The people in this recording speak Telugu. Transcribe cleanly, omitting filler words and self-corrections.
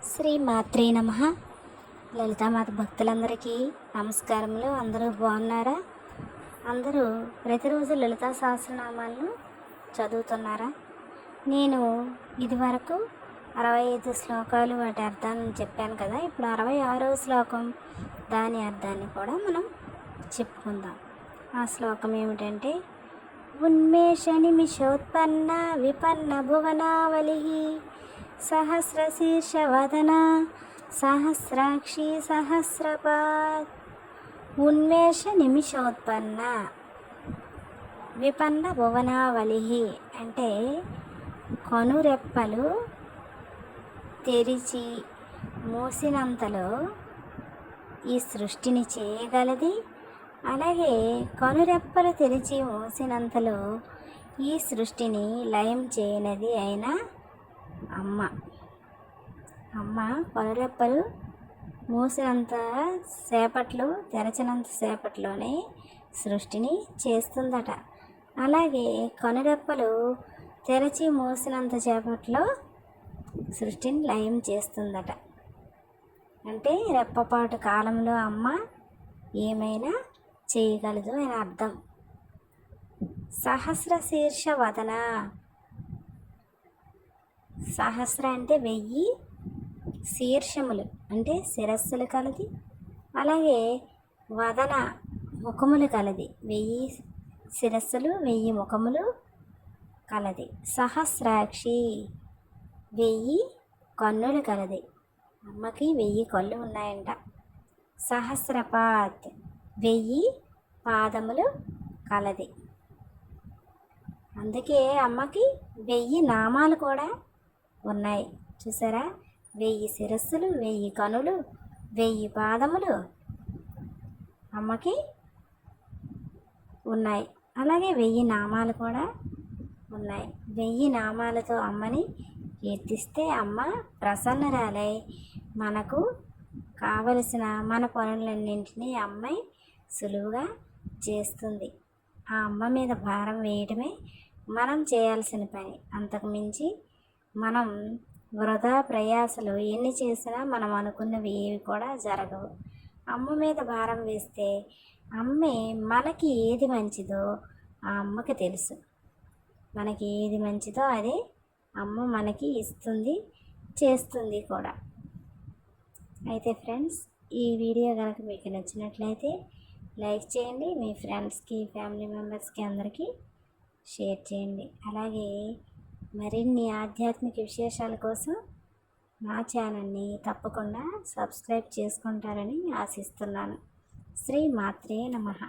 శ్రీ మాత్రే నమః. లలితామాత భక్తులందరికీ నమస్కారములు. అందరూ బాగున్నారా? అందరూ ప్రతిరోజు లలితా సహస్రనామాలను చదువుతున్నారా? నేను ఇదివరకు 65 శ్లోకాలు వాటి అర్థాలను చెప్పాను కదా. ఇప్పుడు 66వ శ్లోకం దాని అర్థాన్ని కూడా మనం చెప్పుకుందాం. ఆ శ్లోకం ఏమిటంటే, ఉన్మేష నిమిషోత్పన్న విపన్న భువనావలి సహస్రశీర్షవదన సహస్రాక్షి సహస్రపాత్. ఉన్మేష నిమిషోత్పన్న విపన్న భువనావలి అంటే కనురెప్పలు తెరిచి మూసినంతలో ఈ సృష్టిని చేయగలది. అలాగే కనురెప్పలు తెరిచి మూసినంతలో ఈ సృష్టిని లయం చేయనది అయిన అమ్మ కనురెప్పలు మూసినంత సేపట్లో, తెరచినంత సేపట్లోనే సృష్టిని చేస్తుందట. అలాగే కనురెప్పలు తెరచి మూసినంత సేపట్లో సృష్టిని లయం చేస్తుందట. అంటే రెప్పపాటు కాలంలో అమ్మ ఏమైనా చేయగలదు అని అర్థం. సహస్రశీర్ష వదన, సహస్ర అంటే 1000, శీర్షములు అంటే శిరస్సులు కలది. అలాగే వదన ముఖములు కలది. 1000 శిరస్సులు 1000 ముఖములు కలది. సహస్రాక్షి 1000 కన్నులు కలది. అమ్మకి 1000 కళ్ళు ఉన్నాయంట. సహస్రపాత్ 1000 పాదములు కలది. అందుకే అమ్మకి 1000 నామాలు కూడా ఉన్నాయి. చూసారా? 1000 శిరస్సులు, 1000 కనులు, 1000 పాదములు అమ్మకి ఉన్నాయి. అలాగే 1000 నామాలు కూడా ఉన్నాయి. 1000 నామాలతో అమ్మని కీర్తిస్తే అమ్మ ప్రసన్నరాలై మనకు కావలసిన మన పనులన్నింటినీ అమ్మాయి సులువుగా చేస్తుంది. ఆ అమ్మ మీద భారం వేయటమే మనం చేయాల్సిన పని. అంతకుమించి మనం వృధా ప్రయాసలు ఎన్ని చేసినా మనం అనుకున్నవి ఏవి కూడా జరగవు. అమ్మ మీద భారం వేస్తే అమ్మే మనకి ఏది మంచిదో ఆ అమ్మకి తెలుసు. మనకి ఏది మంచిదో అదే అమ్మ మనకి ఇస్తుంది, చేస్తుంది కూడా. అయితే ఫ్రెండ్స్, ఈ వీడియో కనుక మీకు నచ్చినట్లయితే లైక్ చేయండి. మీ ఫ్రెండ్స్కి, ఫ్యామిలీ మెంబర్స్కి అందరికీ షేర్ చేయండి. అలాగే మరిన్ని ఆధ్యాత్మిక విశేషాల కోసం నా ఛానల్ని తప్పకుండా సబ్స్క్రైబ్ చేసుకుంటారని ఆశిస్తున్నాను. శ్రీ మాత్రే నమః.